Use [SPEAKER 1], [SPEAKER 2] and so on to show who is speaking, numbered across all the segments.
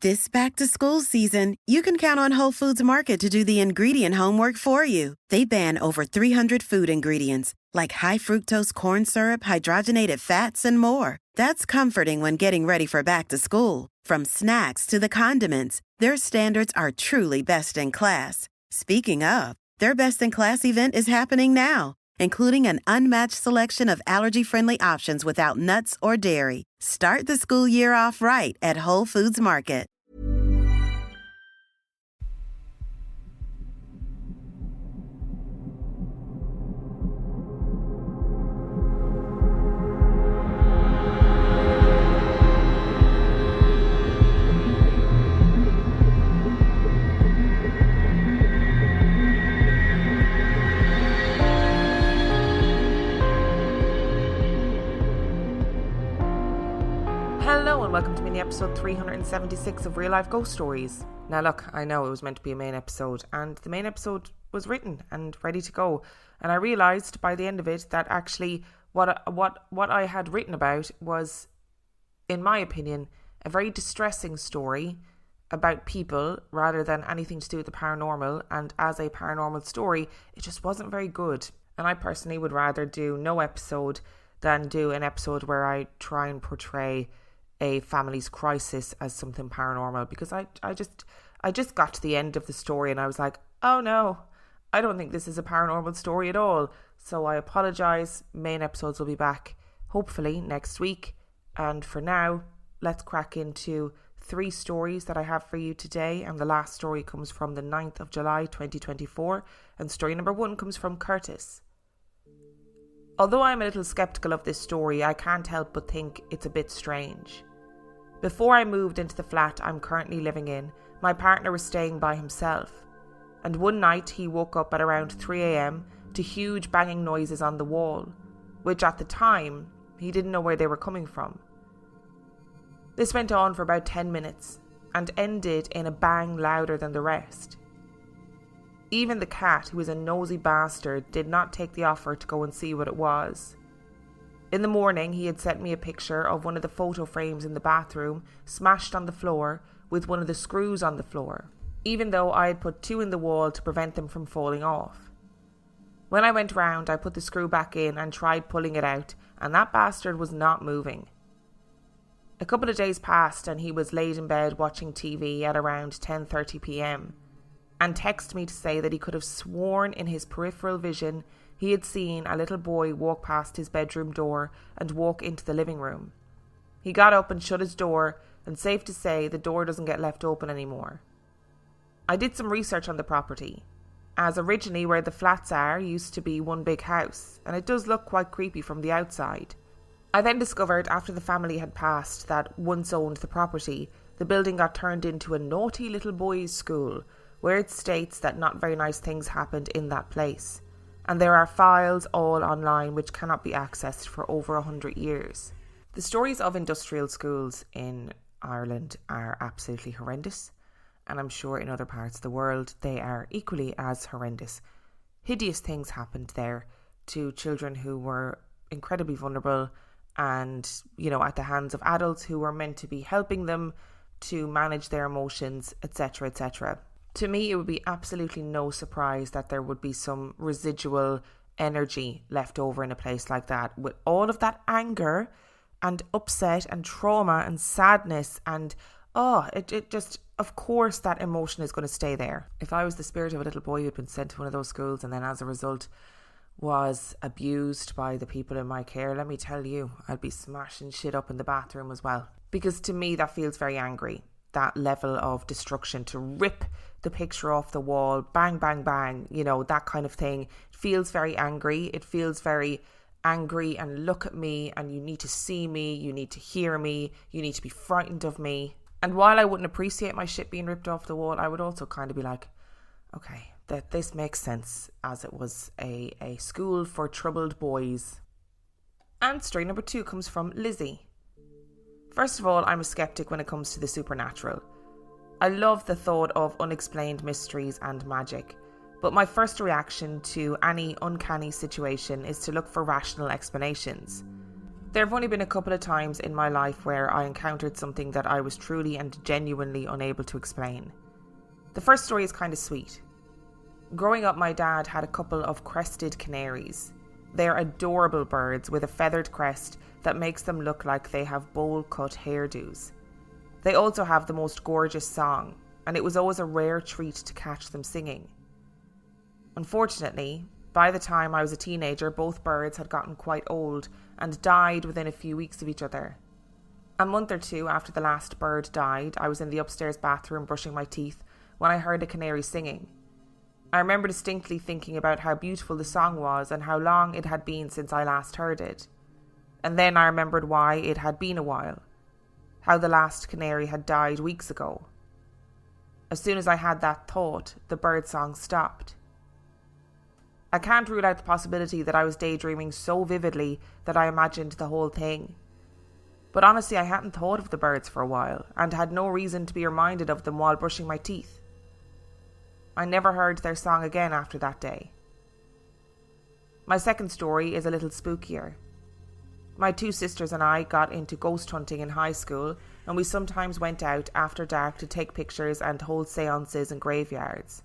[SPEAKER 1] This back-to-school season, you can count on Whole Foods Market to do the ingredient homework for you. They ban over 300 food ingredients, like high fructose corn syrup, hydrogenated fats, and more. That's comforting when getting ready for back to school. From snacks to the condiments, their standards are truly best in class. Speaking of, their best in class event is happening now, including an unmatched selection of allergy-friendly options without nuts or dairy. Start the school year off right at Whole Foods Market.
[SPEAKER 2] Hello and welcome to mini episode 376 of Real Life Ghost Stories. Now look, I know it was meant to be a main episode, and the main episode was written and ready to go, and I realised by the end of it that actually what I had written about was, in my opinion, a very distressing story about people rather than anything to do with the paranormal, and as a paranormal story it just wasn't very good. And I personally would rather do no episode than do an episode where I try and portray a family's crisis as something paranormal, because I just got to the end of the story and I was like, oh no, I don't think this is a paranormal story at all. So I apologise. Main episodes will be back hopefully next week, and for now let's crack into 3 stories that I have for you today. And the last story comes from the 9th of July 2024, and story number 1 comes from Curtis. Although I'm a little sceptical of this story, I can't help but think it's a bit strange. Before I moved into the flat I'm currently living in, my partner was staying by himself, and one night he woke up at around 3 a.m. to huge banging noises on the wall, which at the time he didn't know where they were coming from. This went on for about 10 minutes and ended in a bang louder than the rest. Even the cat, who is a nosy bastard, did not take the offer to go and see what it was. In the morning, he had sent me a picture of one of the photo frames in the bathroom smashed on the floor with one of the screws on the floor, even though I had put 2 in the wall to prevent them from falling off. When I went round, I put the screw back in and tried pulling it out, and that bastard was not moving. A couple of days passed and he was laid in bed watching TV at around 10:30 p.m. and texted me to say that he could have sworn in his peripheral vision he had seen a little boy walk past his bedroom door and walk into the living room. He got up and shut his door, and safe to say the door doesn't get left open anymore. I did some research on the property, as originally where the flats are used to be one big house, and it does look quite creepy from the outside. I then discovered after the family had passed that once owned the property, the building got turned into a naughty little boys' school, where it states that not very nice things happened in that place. And there are files all online which cannot be accessed for over 100 years. The stories of industrial schools in Ireland are absolutely horrendous, and I'm sure in other parts of the world they are equally as horrendous. Hideous things happened there to children who were incredibly vulnerable and, at the hands of adults who were meant to be helping them to manage their emotions, etc., etc. To me, it would be absolutely no surprise that there would be some residual energy left over in a place like that, with all of that anger and upset and trauma and sadness and, it just, of course that emotion is going to stay there. If I was the spirit of a little boy who had been sent to one of those schools and then as a result was abused by the people in my care, let me tell you, I'd be smashing shit up in the bathroom as well. Because to me that feels very angry. That level of destruction, to rip the picture off the wall, bang, bang, bang, that kind of thing. It feels very angry. It feels very angry and look at me and you need to see me, you need to hear me, you need to be frightened of me. And while I wouldn't appreciate my shit being ripped off the wall, I would also kind of be like, okay, that this makes sense, as it was a school for troubled boys. And story number 2 comes from Lizzie. First of all, I'm a skeptic when it comes to the supernatural. I love the thought of unexplained mysteries and magic, but my first reaction to any uncanny situation is to look for rational explanations. There have only been a couple of times in my life where I encountered something that I was truly and genuinely unable to explain. The first story is kind of sweet. Growing up, my dad had a couple of crested canaries. They're adorable birds with a feathered crest that makes them look like they have bowl-cut hairdos. They also have the most gorgeous song, and it was always a rare treat to catch them singing. Unfortunately, by the time I was a teenager, both birds had gotten quite old and died within a few weeks of each other. A month or two after the last bird died, I was in the upstairs bathroom brushing my teeth when I heard a canary singing. I remember distinctly thinking about how beautiful the song was and how long it had been since I last heard it. And then I remembered why it had been a while. How the last canary had died weeks ago. As soon as I had that thought, the bird song stopped. I can't rule out the possibility that I was daydreaming so vividly that I imagined the whole thing. But honestly, I hadn't thought of the birds for a while, and had no reason to be reminded of them while brushing my teeth. I never heard their song again after that day. My second story is a little spookier. My two sisters and I got into ghost hunting in high school, and we sometimes went out after dark to take pictures and hold seances in graveyards.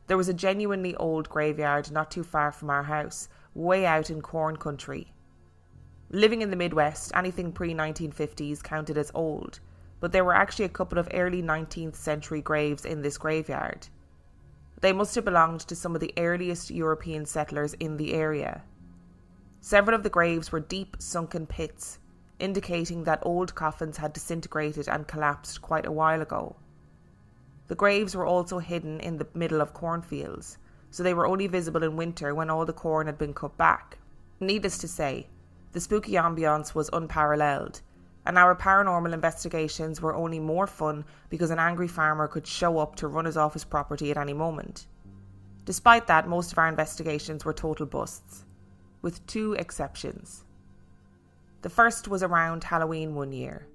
[SPEAKER 2] There was a genuinely old graveyard not too far from our house, way out in corn country. Living in the Midwest, anything pre-1950s counted as old, but there were actually a couple of early 19th century graves in this graveyard. They must have belonged to some of the earliest European settlers in the area. Several of the graves were deep, sunken pits, indicating that old coffins had disintegrated and collapsed quite a while ago. The graves were also hidden in the middle of cornfields, so they were only visible in winter when all the corn had been cut back. Needless to say, the spooky ambience was unparalleled, and our paranormal investigations were only more fun because an angry farmer could show up to run us off his property at any moment. Despite that, most of our investigations were total busts, with two exceptions. The first was around Halloween one year.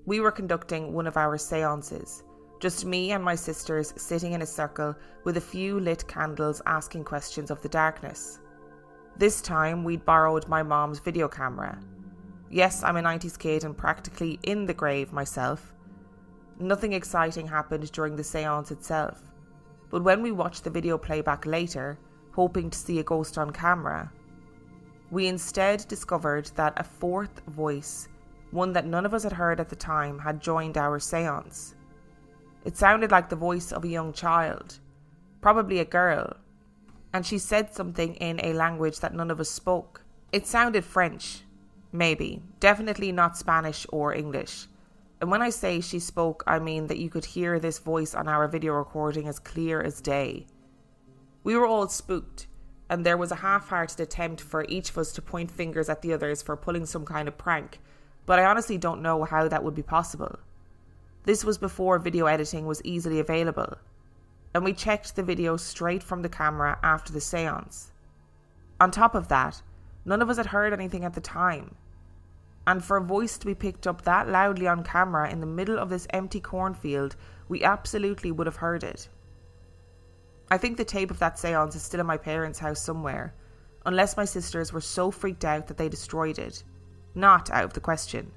[SPEAKER 2] We were conducting one of our seances, just me and my sisters sitting in a circle with a few lit candles asking questions of the darkness. This time we'd borrowed my mom's video camera. Yes, I'm a 90s kid and practically in the grave myself. Nothing exciting happened during the seance itself, but when we watched the video playback later, hoping to see a ghost on camera, we instead discovered that a fourth voice, one that none of us had heard at the time, had joined our seance. It sounded like the voice of a young child, probably a girl, and she said something in a language that none of us spoke. It sounded French, maybe, definitely not Spanish or English. And when I say she spoke, I mean that you could hear this voice on our video recording as clear as day. We were all spooked, and there was a half-hearted attempt for each of us to point fingers at the others for pulling some kind of prank, but I honestly don't know how that would be possible. This was before video editing was easily available, and we checked the video straight from the camera after the seance. On top of that, none of us had heard anything at the time, and for a voice to be picked up that loudly on camera in the middle of this empty cornfield, we absolutely would have heard it. I think the tape of that seance is still in my parents' house somewhere, unless my sisters were so freaked out that they destroyed it. Not out of the question.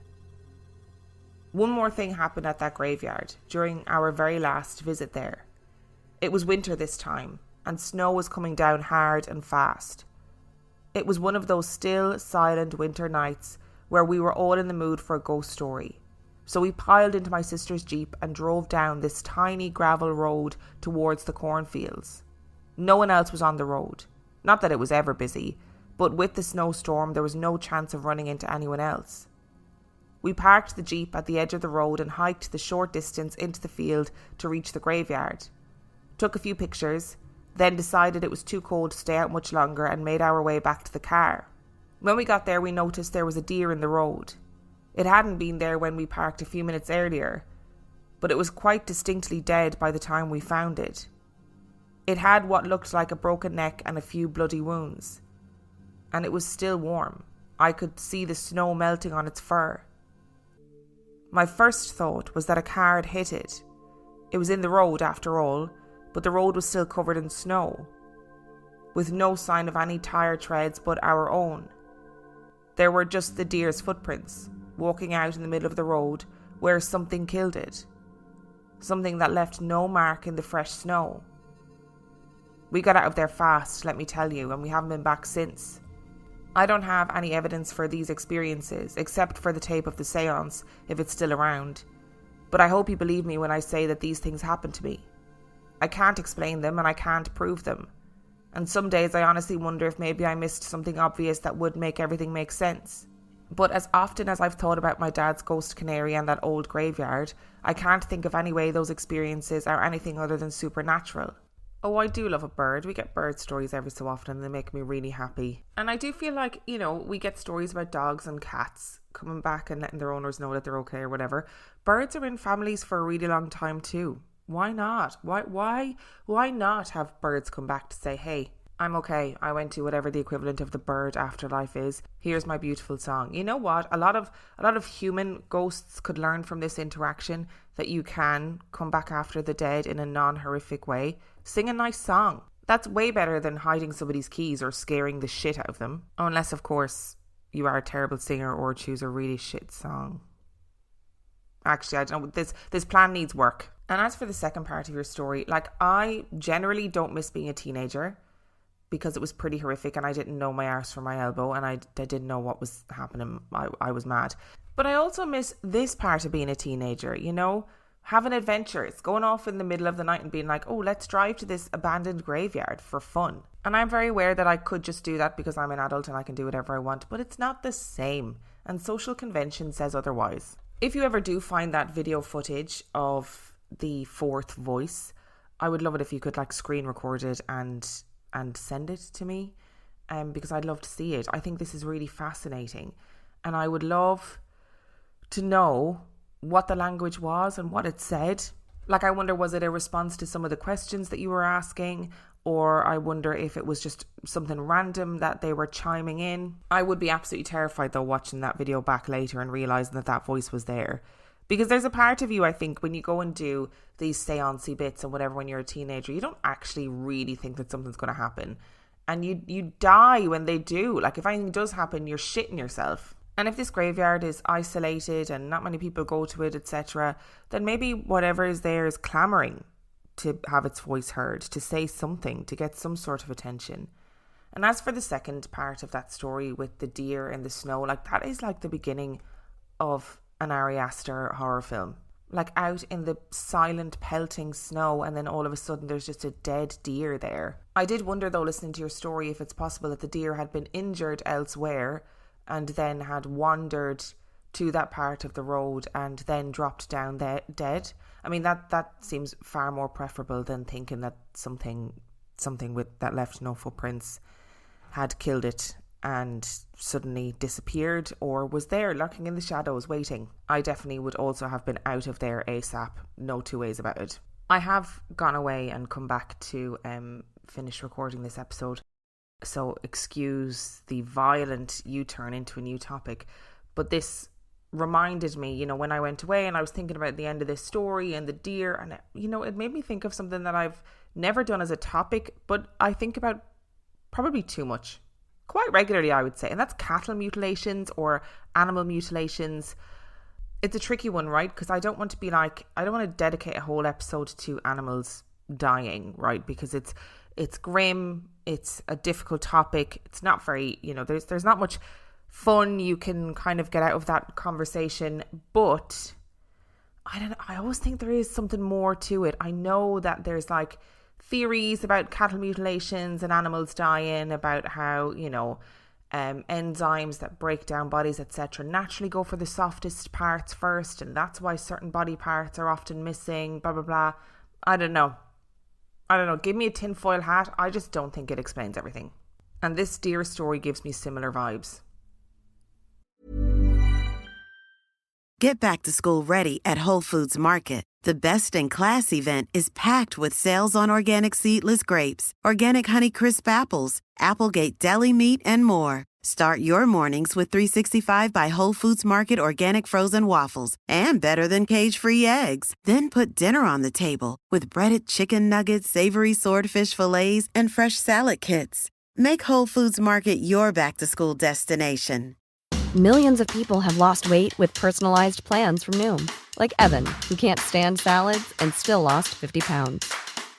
[SPEAKER 2] One more thing happened at that graveyard during our very last visit there. It was winter this time, and snow was coming down hard and fast. It was one of those still, silent winter nights where we were all in the mood for a ghost story. So we piled into my sister's Jeep and drove down this tiny gravel road towards the cornfields. No one else was on the road. Not that it was ever busy, but with the snowstorm there was no chance of running into anyone else. We parked the Jeep at the edge of the road and hiked the short distance into the field to reach the graveyard. Took a few pictures, then decided it was too cold to stay out much longer and made our way back to the car. When we got there, we noticed there was a deer in the road. It hadn't been there when we parked a few minutes earlier, but it was quite distinctly dead by the time we found it. It had what looked like a broken neck and a few bloody wounds. And it was still warm. I could see the snow melting on its fur. My first thought was that a car had hit it. It was in the road after all, but the road was still covered in snow, with no sign of any tyre treads but our own. There were just the deer's footprints, walking out in the middle of the road where something killed it. Something that left no mark in the fresh snow. We got out of there fast, let me tell you, and we haven't been back since. I don't have any evidence for these experiences, except for the tape of the seance, if it's still around. But I hope you believe me when I say that these things happened to me. I can't explain them and I can't prove them. And some days I honestly wonder if maybe I missed something obvious that would make everything make sense. But as often as I've thought about my dad's ghost canary and that old graveyard, I can't think of any way those experiences are anything other than supernatural. Oh, I do love a bird. We get bird stories every so often and they make me really happy. And I do feel like, we get stories about dogs and cats coming back and letting their owners know that they're okay or whatever. Birds are in families for a really long time too. Why not? Why not have birds come back to say, hey, I'm okay. I went to whatever the equivalent of the bird afterlife is. Here's my beautiful song. You know what? A lot of human ghosts could learn from this interaction that you can come back after the dead in a non-horrific way. Sing a nice song. That's way better than hiding somebody's keys or scaring the shit out of them. Unless, of course, you are a terrible singer or choose a really shit song. Actually, I don't know. This plan needs work. And as for the second part of your story, I generally don't miss being a teenager because it was pretty horrific and I didn't know my arse from my elbow and I didn't know what was happening. I was mad. But I also miss this part of being a teenager, having adventures, going off in the middle of the night and being like, oh, let's drive to this abandoned graveyard for fun. And I'm very aware that I could just do that because I'm an adult and I can do whatever I want, but it's not the same. And social convention says otherwise. If you ever do find that video footage of the fourth voice, I would love it if you could screen record it and send it to me, because I'd love to see it. I think this is really fascinating and I would love to know what the language was and what it said. I wonder, was it a response to some of the questions that you were asking? Or I wonder if it was just something random that they were chiming in. I would be absolutely terrified though watching that video back later and realising that voice was there. Because there's a part of you, I think, when you go and do these seance-y bits and whatever when you're a teenager, you don't actually really think that something's going to happen. And you die when they do. If anything does happen, you're shitting yourself. And if this graveyard is isolated and not many people go to it, etc., then maybe whatever is there is clamouring to have its voice heard, to say something, to get some sort of attention. And as for the second part of that story with the deer in the snow, that is the beginning of an Ari Aster horror film. Out in the silent pelting snow and then all of a sudden there's just a dead deer there. I did wonder though, listening to your story, if it's possible that the deer had been injured elsewhere and then had wandered to that part of the road and then dropped down dead. I mean, that seems far more preferable than thinking that something with that left no footprints had killed it and suddenly disappeared or was there lurking in the shadows waiting. I definitely would also have been out of there ASAP. No two ways about it. I have gone away and come back to finish recording this episode. So excuse the violent U-turn into a new topic. But this reminded me, when I went away and I was thinking about the end of this story and the deer, and it made me think of something that I've never done as a topic, but I think about probably too much. Quite regularly, I would say. And that's cattle mutilations or animal mutilations. It's a tricky one, right? Because I don't want to dedicate a whole episode to animals dying, right? Because it's grim, it's a difficult topic, it's not very, there's not much fun you can kind of get out of that conversation, but I always think there is something more to it. I know that there's theories about cattle mutilations and animals dying, about how, enzymes that break down bodies, etc., naturally go for the softest parts first, and that's why certain body parts are often missing, blah, blah, blah. I don't know. Give me a tinfoil hat. I just don't think it explains everything. And this deer story gives me similar vibes.
[SPEAKER 1] Get back to school ready at Whole Foods Market. The Best in Class event is packed with sales on organic seedless grapes, organic Honeycrisp apples, Applegate deli meat, and more. Start your mornings with 365 by Whole Foods Market organic frozen waffles and better than cage-free eggs. Then put dinner on the table with breaded chicken nuggets, savory swordfish fillets, and fresh salad kits. Make Whole Foods Market your back-to-school destination.
[SPEAKER 3] Millions of people have lost weight with personalized plans from Noom. Like Evan, who can't stand salads and still lost 50 pounds.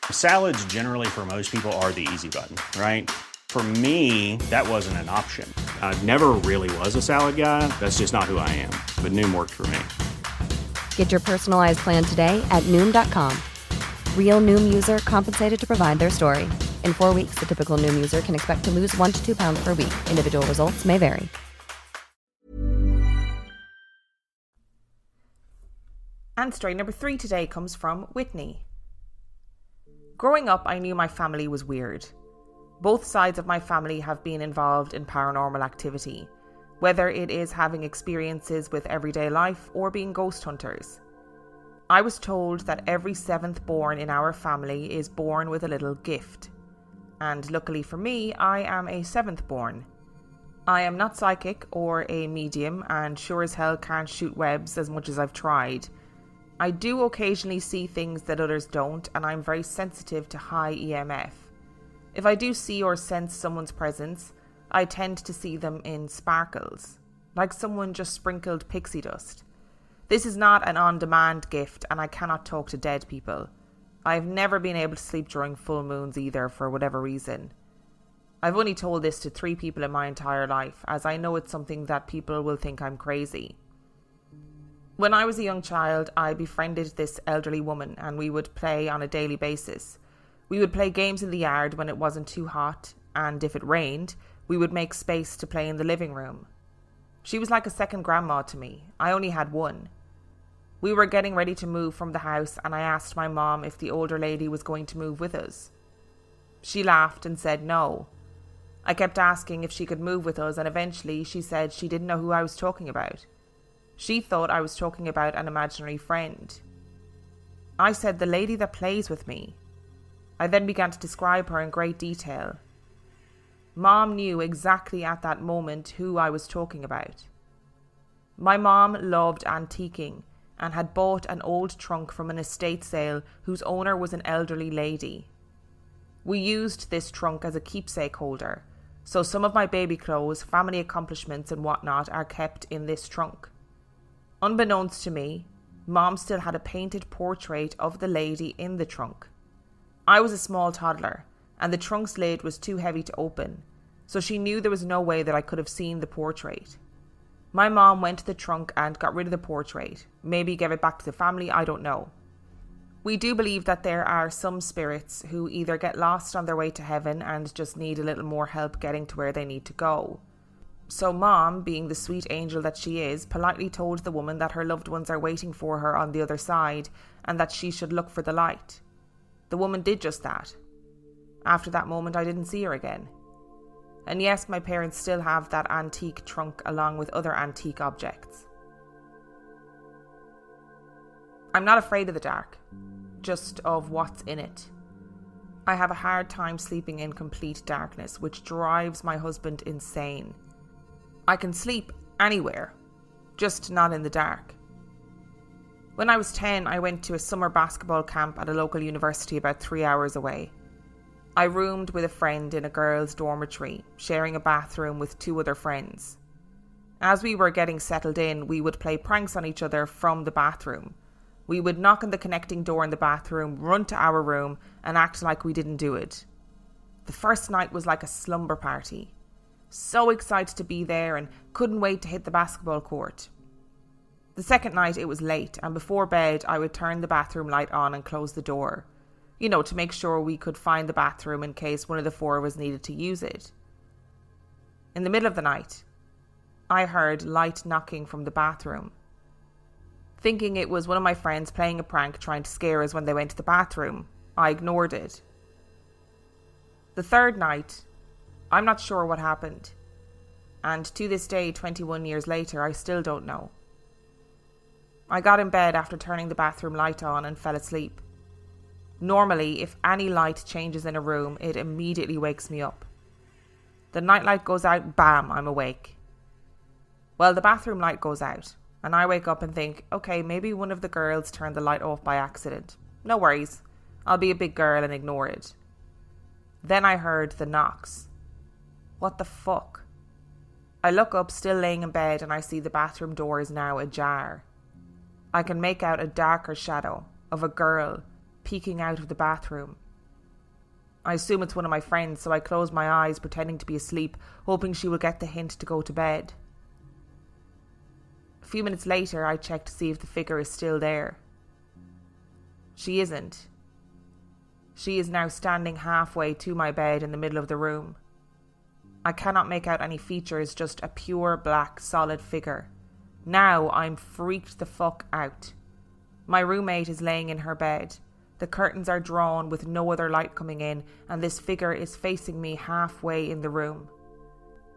[SPEAKER 4] Salads generally for most people are the easy button, right? For me, that wasn't an option. I never really was a salad guy. That's just not who I am. But Noom worked for me.
[SPEAKER 3] Get your personalized plan today at Noom.com. Real Noom user compensated to provide their story. In 4 weeks, the typical Noom user can expect to lose 1 to 2 pounds per week. Individual results may vary.
[SPEAKER 2] And story number 3 today comes from Whitney. Growing up, I knew my family was weird. Both sides of my family have been involved in paranormal activity, whether it is having experiences with everyday life or being ghost hunters. I was told that every 7th born in our family is born with a little gift. And luckily for me, I am a 7th born. I am not psychic or a medium and sure as hell can't shoot webs as much as I've tried. I do occasionally see things that others don't, and I'm very sensitive to high EMF. If I do see or sense someone's presence, I tend to see them in sparkles, like someone just sprinkled pixie dust. This is not an on-demand gift, and I cannot talk to dead people. I've never been able to sleep during full moons either, for whatever reason. I've only told this to 3 people in my entire life, as I know it's something that people will think I'm crazy. When I was a young child, I befriended this elderly woman and we would play on a daily basis. We would play games in the yard when it wasn't too hot, and if it rained, we would make space to play in the living room. She was like a second grandma to me. I only had one. We were getting ready to move from the house and I asked my mom if the older lady was going to move with us. She laughed and said no. I kept asking if she could move with us and eventually she said she didn't know who I was talking about. She thought I was talking about an imaginary friend. I said the lady that plays with me. I then began to describe her in great detail. Mom knew exactly at that moment who I was talking about. My mom loved antiquing and had bought an old trunk from an estate sale whose owner was an elderly lady. We used this trunk as a keepsake holder, so some of my baby clothes, family accomplishments and whatnot are kept in this trunk. Unbeknownst to me, Mom still had a painted portrait of the lady in the trunk. I was a small toddler, and the trunk's lid was too heavy to open, so she knew there was no way that I could have seen the portrait. My mom went to the trunk and got rid of the portrait. Maybe gave it back to the family, I don't know. We do believe that there are some spirits who either get lost on their way to heaven and just need a little more help getting to where they need to go. So Mom, being the sweet angel that she is, politely told the woman that her loved ones are waiting for her on the other side and that she should look for the light. The woman did just that. After that moment, I didn't see her again. And yes, my parents still have that antique trunk along with other antique objects. I'm not afraid of the dark, just of what's in it. I have a hard time sleeping in complete darkness, which drives my husband insane. I can sleep anywhere, just not in the dark. When I was 10, I went to a summer basketball camp at a local university about 3 hours away. I roomed with a friend in a girls' dormitory, sharing a bathroom with 2 other friends. As we were getting settled in, we would play pranks on each other from the bathroom. We would knock on the connecting door in the bathroom, run to our room, and act like we didn't do it. The first night was like a slumber party. So excited to be there and couldn't wait to hit the basketball court. The second night it was late, and before bed I would turn the bathroom light on and close the door. To make sure we could find the bathroom in case one of the 4 of us needed to use it. In the middle of the night, I heard light knocking from the bathroom. Thinking it was one of my friends playing a prank trying to scare us when they went to the bathroom, I ignored it. The third night, I'm not sure what happened. And to this day, 21 years later, I still don't know. I got in bed after turning the bathroom light on and fell asleep. Normally, if any light changes in a room, it immediately wakes me up. The nightlight goes out, bam, I'm awake. Well, the bathroom light goes out, and I wake up and think, okay, maybe one of the girls turned the light off by accident. No worries, I'll be a big girl and ignore it. Then I heard the knocks. What the fuck? I look up, still laying in bed, and I see the bathroom door is now ajar. I can make out a darker shadow of a girl peeking out of the bathroom. I assume it's one of my friends, so I close my eyes, pretending to be asleep, hoping she will get the hint to go to bed. A few minutes later, I check to see if the figure is still there. She isn't. She is now standing halfway to my bed in the middle of the room. I cannot make out any features, just a pure black solid figure. Now I'm freaked the fuck out. My roommate is laying in her bed. The curtains are drawn with no other light coming in, and this figure is facing me halfway in the room.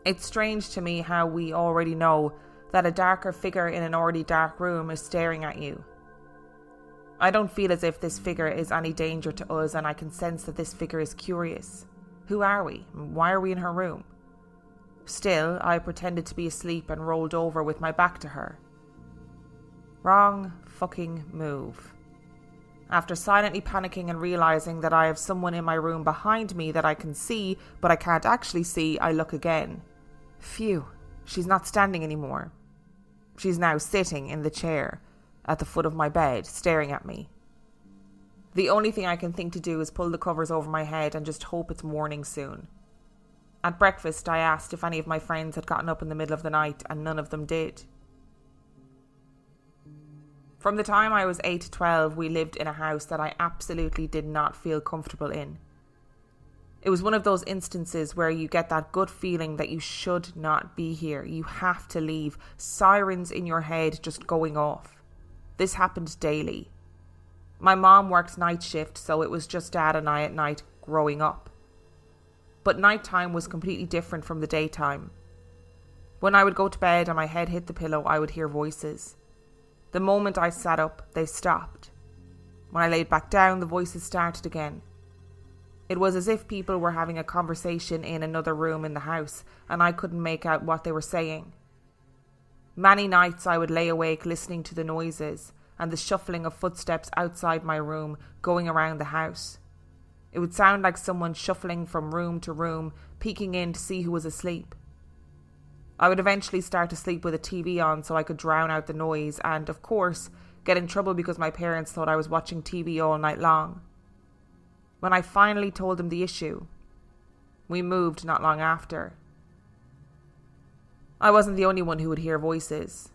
[SPEAKER 2] It's strange to me how we already know that a darker figure in an already dark room is staring at you. I don't feel as if this figure is any danger to us, and I can sense that this figure is curious. Who are we? Why are we in her room? Still, I pretended to be asleep and rolled over with my back to her. Wrong fucking move. After silently panicking and realising that I have someone in my room behind me that I can see, but I can't actually see, I look again. Phew, she's not standing anymore. She's now sitting in the chair at the foot of my bed, staring at me. The only thing I can think to do is pull the covers over my head and just hope it's morning soon. At breakfast, I asked if any of my friends had gotten up in the middle of the night, and none of them did. From the time I was 8 to 12, we lived in a house that I absolutely did not feel comfortable in. It was one of those instances where you get that gut feeling that you should not be here. You have to leave. Sirens in your head just going off. This happened daily. My mom worked night shift, so it was just Dad and I at night growing up. But nighttime was completely different from the daytime. When I would go to bed and my head hit the pillow, I would hear voices. The moment I sat up, they stopped. When I laid back down, the voices started again. It was as if people were having a conversation in another room in the house, and I couldn't make out what they were saying. Many nights I would lay awake listening to the noises and the shuffling of footsteps outside my room going around the house. It would sound like someone shuffling from room to room, peeking in to see who was asleep. I would eventually start to sleep with a TV on so I could drown out the noise and, of course, get in trouble because my parents thought I was watching TV all night long. When I finally told them the issue, we moved not long after. I wasn't the only one who would hear voices.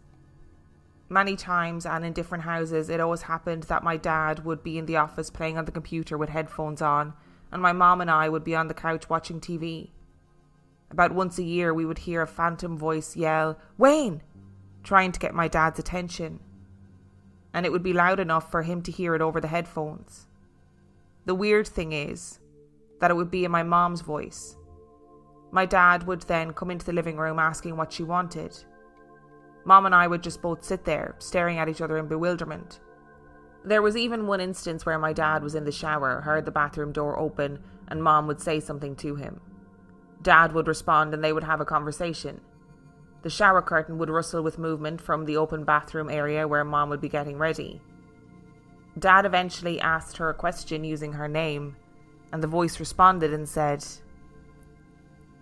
[SPEAKER 2] Many times and in different houses, it always happened that my dad would be in the office playing on the computer with headphones on, and my mom and I would be on the couch watching TV. About once a year, we would hear a phantom voice yell, "Wayne!" trying to get my dad's attention. And it would be loud enough for him to hear it over the headphones. The weird thing is that it would be in my mom's voice. My dad would then come into the living room asking what she wanted. Mom and I would just both sit there, staring at each other in bewilderment. There was even one instance where my dad was in the shower, heard the bathroom door open, and Mom would say something to him. Dad would respond and they would have a conversation. The shower curtain would rustle with movement from the open bathroom area where Mom would be getting ready. Dad eventually asked her a question using her name, and the voice responded and said,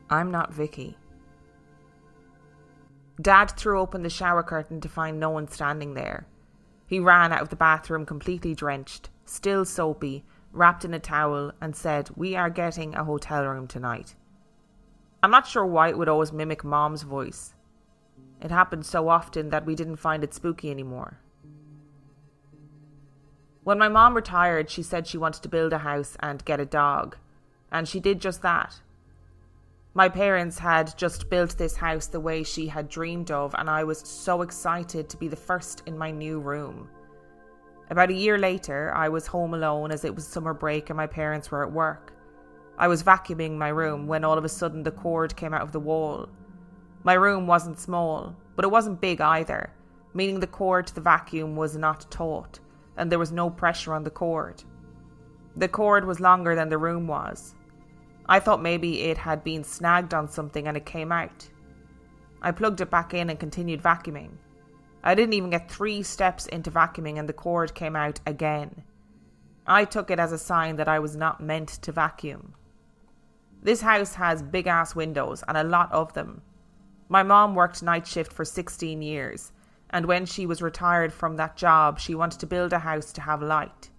[SPEAKER 2] "I'm not Vicky." Dad threw open the shower curtain to find no one standing there. He ran out of the bathroom completely drenched, still soapy, wrapped in a towel, and said, "We are getting a hotel room tonight." I'm not sure why it would always mimic Mom's voice. It happened so often that we didn't find it spooky anymore. When my mom retired, she said she wanted to build a house and get a dog, and she did just that. My parents had just built this house the way she had dreamed of, and I was so excited to be the first in my new room. About a year later, I was home alone as it was summer break and my parents were at work. I was vacuuming my room when all of a sudden the cord came out of the wall. My room wasn't small, but it wasn't big either, meaning the cord to the vacuum was not taut, and there was no pressure on the cord. The cord was longer than the room was. I thought maybe it had been snagged on something and it came out. I plugged it back in and continued vacuuming. I didn't even get 3 steps into vacuuming and the cord came out again. I took it as a sign that I was not meant to vacuum. This house has big ass windows and a lot of them. My mom worked night shift for 16 years, and when she was retired from that job, she wanted to build a house to have light.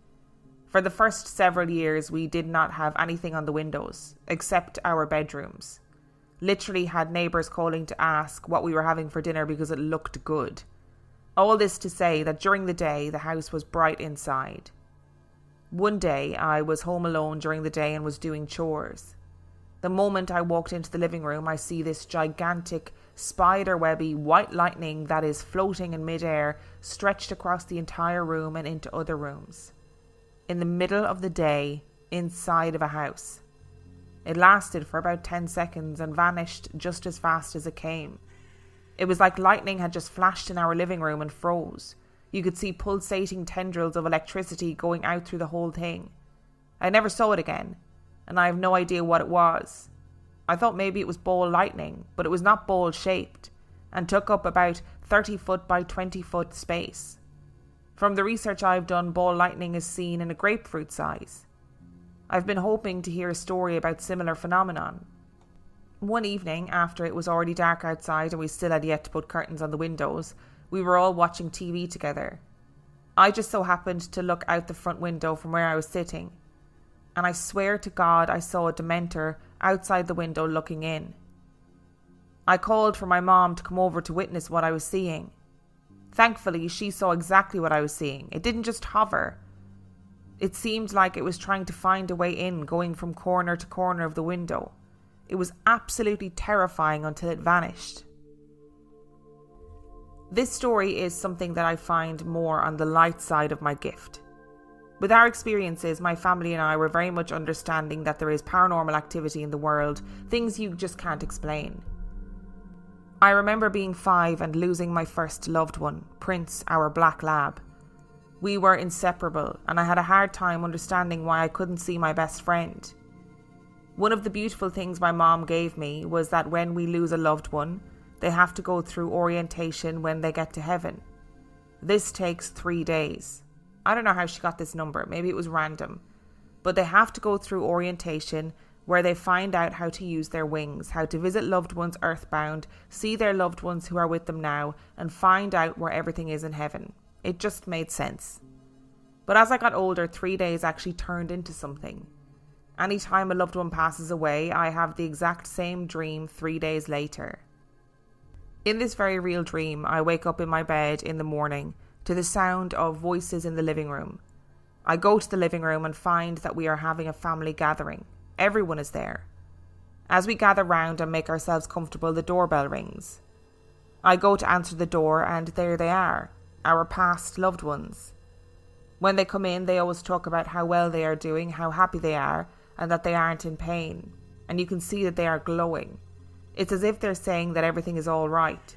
[SPEAKER 2] For the first several years, we did not have anything on the windows, except our bedrooms. Literally had neighbours calling to ask what we were having for dinner because it looked good. All this to say that during the day, the house was bright inside. One day, I was home alone during the day and was doing chores. The moment I walked into the living room, I see this gigantic, spider-webby white lightning that is floating in midair, stretched across the entire room and into other rooms. In the middle of the day, inside of a house. It lasted for about 10 seconds and vanished just as fast as it came. It was like lightning had just flashed in our living room and froze. You could see pulsating tendrils of electricity going out through the whole thing. I never saw it again, and I have no idea what it was. I thought maybe it was ball lightning, but it was not ball shaped, and took up about 30 foot by 20 foot space. From the research I've done, ball lightning is seen in a grapefruit size. I've been hoping to hear a story about similar phenomenon. One evening, after it was already dark outside and we still had yet to put curtains on the windows, we were all watching TV together. I just so happened to look out the front window from where I was sitting, and I swear to God I saw a dementor outside the window looking in. I called for my mom to come over to witness what I was seeing. Thankfully, she saw exactly what I was seeing. It didn't just hover. It seemed like it was trying to find a way in, going from corner to corner of the window. It was absolutely terrifying until it vanished. This story is something that I find more on the light side of my gift. With our experiences, my family and I were very much understanding that there is paranormal activity in the world, things you just can't explain. I remember being 5 and losing my first loved one, Prince, our black lab. We were inseparable, and I had a hard time understanding why I couldn't see my best friend. One of the beautiful things my mom gave me was that when we lose a loved one, they have to go through orientation when they get to heaven. This takes 3 days. I don't know how she got this number, maybe it was random. But they have to go through orientation where they find out how to use their wings, how to visit loved ones earthbound, see their loved ones who are with them now, and find out where everything is in heaven. It just made sense. But as I got older, 3 days actually turned into something. Anytime a loved one passes away, I have the exact same dream 3 days later. In this very real dream, I wake up in my bed in the morning to the sound of voices in the living room. I go to the living room and find that we are having a family gathering. Everyone is there. As we gather round and make ourselves comfortable, the doorbell rings. I go to answer the door and there they are, our past loved ones. When they come in, they always talk about how well they are doing, how happy they are, and that they aren't in pain. And you can see that they are glowing. It's as if they're saying that everything is all right.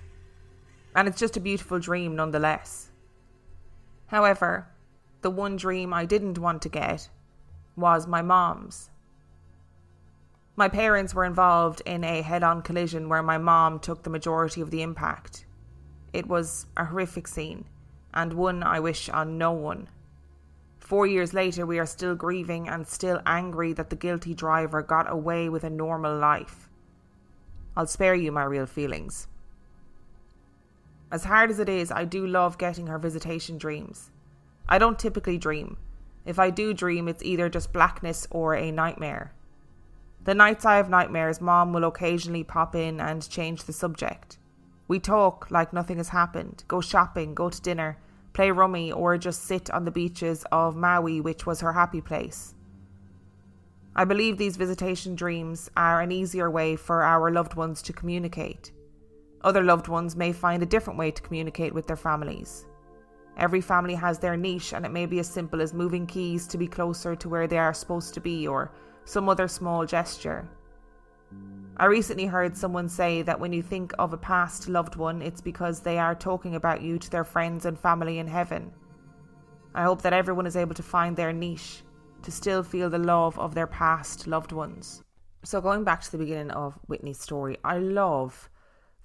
[SPEAKER 2] And it's just a beautiful dream nonetheless. However, the one dream I didn't want to get was my mom's. My parents were involved in a head-on collision where my mom took the majority of the impact. It was a horrific scene, and one I wish on no one. 4 years later, we are still grieving and still angry that the guilty driver got away with a normal life. I'll spare you my real feelings. As hard as it is, I do love getting her visitation dreams. I don't typically dream. If I do dream, it's either just blackness or a nightmare. The nights I have nightmares, Mom will occasionally pop in and change the subject. We talk like nothing has happened, go shopping, go to dinner, play rummy, or just sit on the beaches of Maui, which was her happy place. I believe these visitation dreams are an easier way for our loved ones to communicate. Other loved ones may find a different way to communicate with their families. Every family has their niche, and it may be as simple as moving keys to be closer to where they are supposed to be, or some other small gesture. I recently heard someone say that when you think of a past loved one, it's because they are talking about you to their friends and family in heaven. I hope that everyone is able to find their niche, to still feel the love of their past loved ones. So going back to the beginning of Whitney's story, I love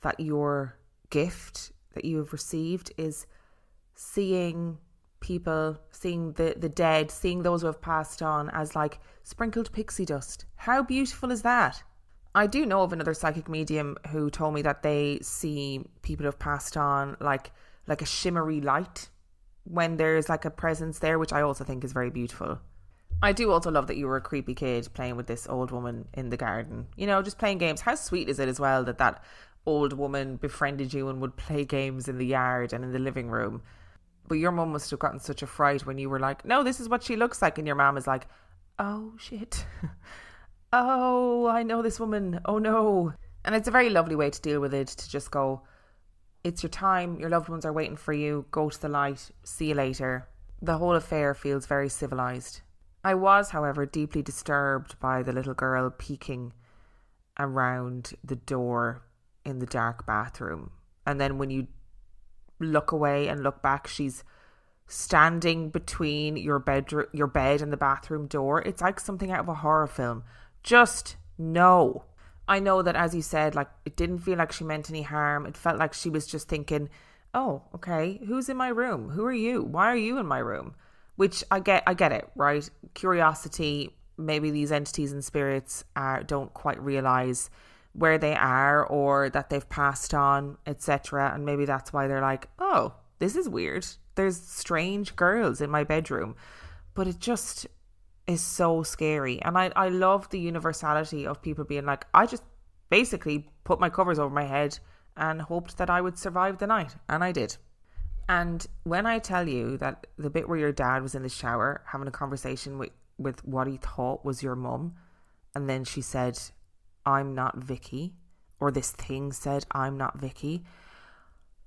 [SPEAKER 2] that your gift that you have received is seeing people, seeing the dead, seeing those who have passed on as like sprinkled pixie dust. How beautiful is that? I do know of another psychic medium who told me that they see people who have passed on like a shimmery light when there's like a presence there, which I also think is very beautiful. I do also love that you were a creepy kid playing with this old woman in the garden. You know, just playing games. How sweet is it as well that old woman befriended you and would play games in the yard and in the living room? But your mum must have gotten such a fright when you were like, no, this is what she looks like. And your mum is like, oh, shit. Oh, I know this woman. Oh, no. And it's a very lovely way to deal with it, to just go, it's your time. Your loved ones are waiting for you. Go to the light. See you later. The whole affair feels very civilised. I was, however, deeply disturbed by the little girl peeking around the door in the dark bathroom. And then when you look away and look back, she's standing between your bed and the bathroom door. It's like something out of a horror film. Just no. I know that, as you said, like, it didn't feel like she meant any harm. It felt like she was just thinking, oh, okay, who's in my room? Who are you? Why are you in my room? Which I get it, right? Curiosity, maybe these entities and spirits don't quite realise where they are or that they've passed on, etc. And maybe that's why they're like, oh, this is weird. There's strange girls in my bedroom. But it just is so scary. And I love the universality of people being like, I just basically put my covers over my head and hoped that I would survive the night. And I did. And when I tell you that the bit where your dad was in the shower having a conversation with what he thought was your mum, and then she said, I'm not Vicky, or this thing said, I'm not Vicky,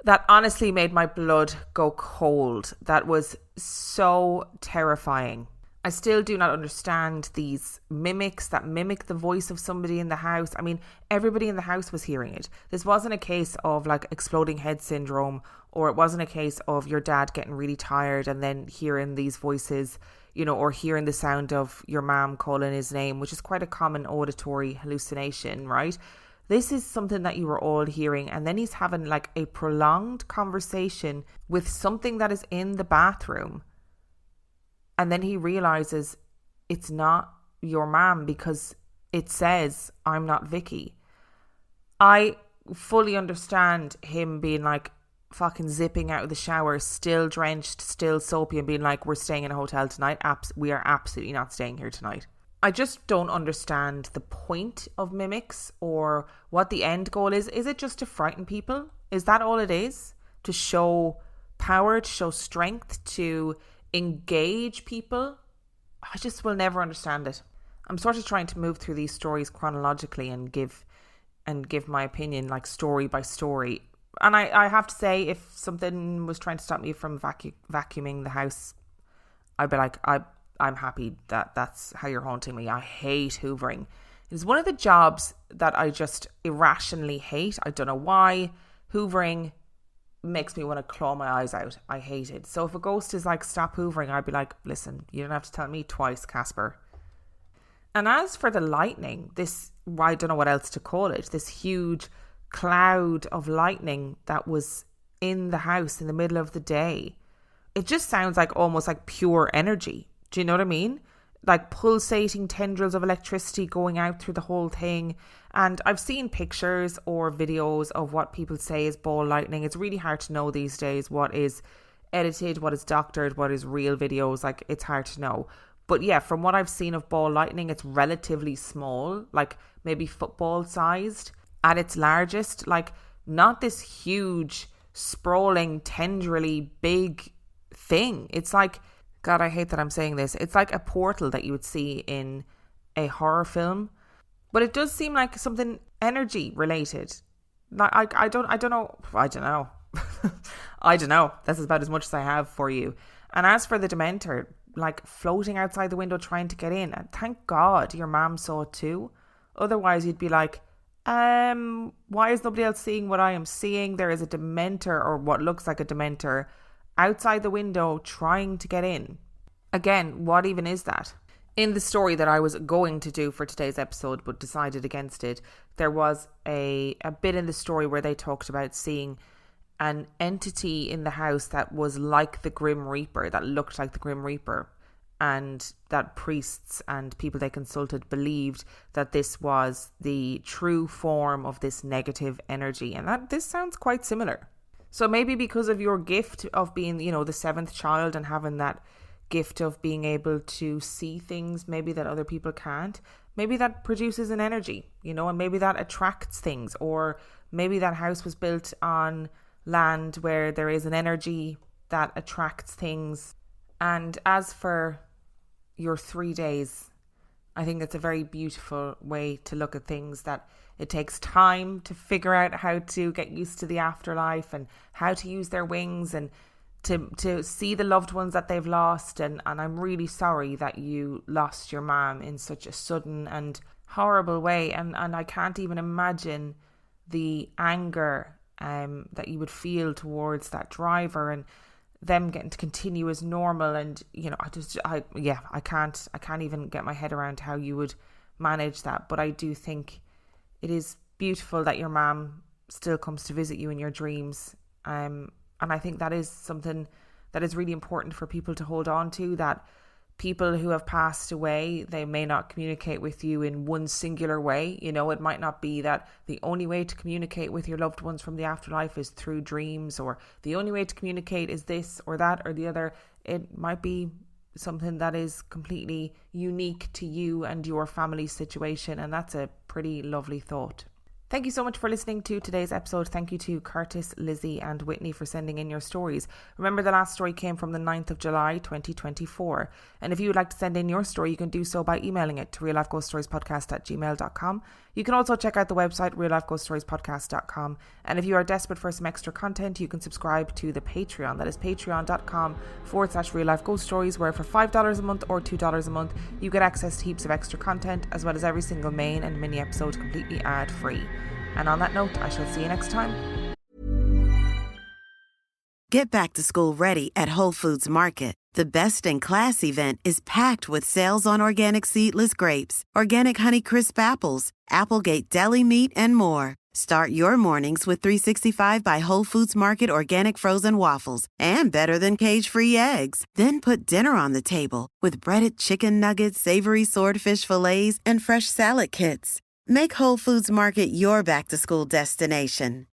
[SPEAKER 2] that honestly made my blood go cold. That was so terrifying. I still do not understand these mimics that mimic the voice of somebody in the house. I mean, everybody in the house was hearing it. This wasn't a case of like exploding head syndrome, or it wasn't a case of your dad getting really tired and then hearing these voices, you know, or hearing the sound of your mom calling his name, which is quite a common auditory hallucination, right? This is something that you were all hearing. And then he's having like a prolonged conversation with something that is in the bathroom. And then he realizes it's not your mom because it says, I'm not Vicky. I fully understand him being like fucking zipping out of the shower, still drenched, still soapy, and being like, we're staying in a hotel tonight. We are absolutely not staying here tonight. I just don't understand the point of mimics or what the end goal is. Is it just to frighten people? Is that all it is? To show power, to show strength, to engage people? I just will never understand it. I'm sort of trying to move through these stories chronologically and give my opinion like story by story. And I have to say, if something was trying to stop me from vacuuming the house, I'd be like, I'm happy that that's how you're haunting me. I hate hoovering. It's one of the jobs that I just irrationally hate. I don't know why. Hoovering makes me want to claw my eyes out. I hate it. So if a ghost is like, stop hoovering, I'd be like, listen, you don't have to tell me twice, Casper. And as for the lightning, this, I don't know what else to call it, this huge cloud of lightning that was in the house in the middle of the day, it just sounds like almost like pure energy. Do you know what I mean? Like pulsating tendrils of electricity going out through the whole thing. And I've seen pictures or videos of what people say is ball lightning. It's really hard to know these days what is edited, what is doctored, what is real videos. Like, it's hard to know. But yeah, from what I've seen of ball lightning, it's relatively small, like maybe football sized at its largest. Like, not this huge, sprawling, tendrily big thing. It's like, God, I hate that I'm saying this. It's like a portal that you would see in a horror film. But it does seem like something energy related. Like, I don't know. I don't know. That's about as much as I have for you. And as for the Dementor, like floating outside the window trying to get in, and thank God your mom saw it too. Otherwise you'd be like, why is nobody else seeing what I am seeing? There is a Dementor, or what looks like a Dementor, outside the window trying to get in. Again, what even is that? In the story that I was going to do for today's episode but decided against it, there was a bit in the story where they talked about seeing an entity in the house that was like the Grim Reaper, that looked like the Grim Reaper. and that priests and people they consulted believed that this was the true form of this negative energy, and that this sounds quite similar. So maybe because of your gift of being, the seventh child and having that gift of being able to see things maybe that other people can't, maybe that produces an energy, and maybe that attracts things, or maybe that house was built on land where there is an energy that attracts things. And as for your 3 days, I think it's a very beautiful way to look at things, that it takes time to figure out how to get used to the afterlife and how to use their wings and to see the loved ones that they've lost. And I'm really sorry that you lost your mom in such a sudden and horrible way. And I can't even imagine the anger that you would feel towards that driver and them getting to continue as normal. And I can't even get my head around how you would manage that. But I do think it is beautiful that your mom still comes to visit you in your dreams, and I think that is something that is really important for people to hold on to, that people who have passed away, they may not communicate with you in one singular way. It might not be that the only way to communicate with your loved ones from the afterlife is through dreams, or the only way to communicate is this or that or the other. It might be something that is completely unique to you and your family's situation, and that's a pretty lovely thought. Thank you so much for listening to today's episode. Thank you to Curtis, Lizzie and Whitney for sending in your stories. Remember, the last story came from the 9th of July 2024. And if you would like to send in your story, you can do so by emailing it to reallifeghoststoriespodcast@gmail.com. You can also check out the website reallifeghoststoriespodcast.com. And if you are desperate for some extra content, you can subscribe to the Patreon. That is patreon.com/reallifeghoststories, where for $5 a month or $2 a month, you get access to heaps of extra content, as well as every single main and mini episode completely ad-free. And on that note, I shall see you next time.
[SPEAKER 1] Get back to school ready at Whole Foods Market. The Best in Class event is packed with sales on organic seedless grapes, organic Honeycrisp apples, Applegate deli meat, and more. Start your mornings with 365 by Whole Foods Market organic frozen waffles and better than cage-free eggs. Then put dinner on the table with breaded chicken nuggets, savory swordfish fillets, and fresh salad kits. Make Whole Foods Market your back-to-school destination.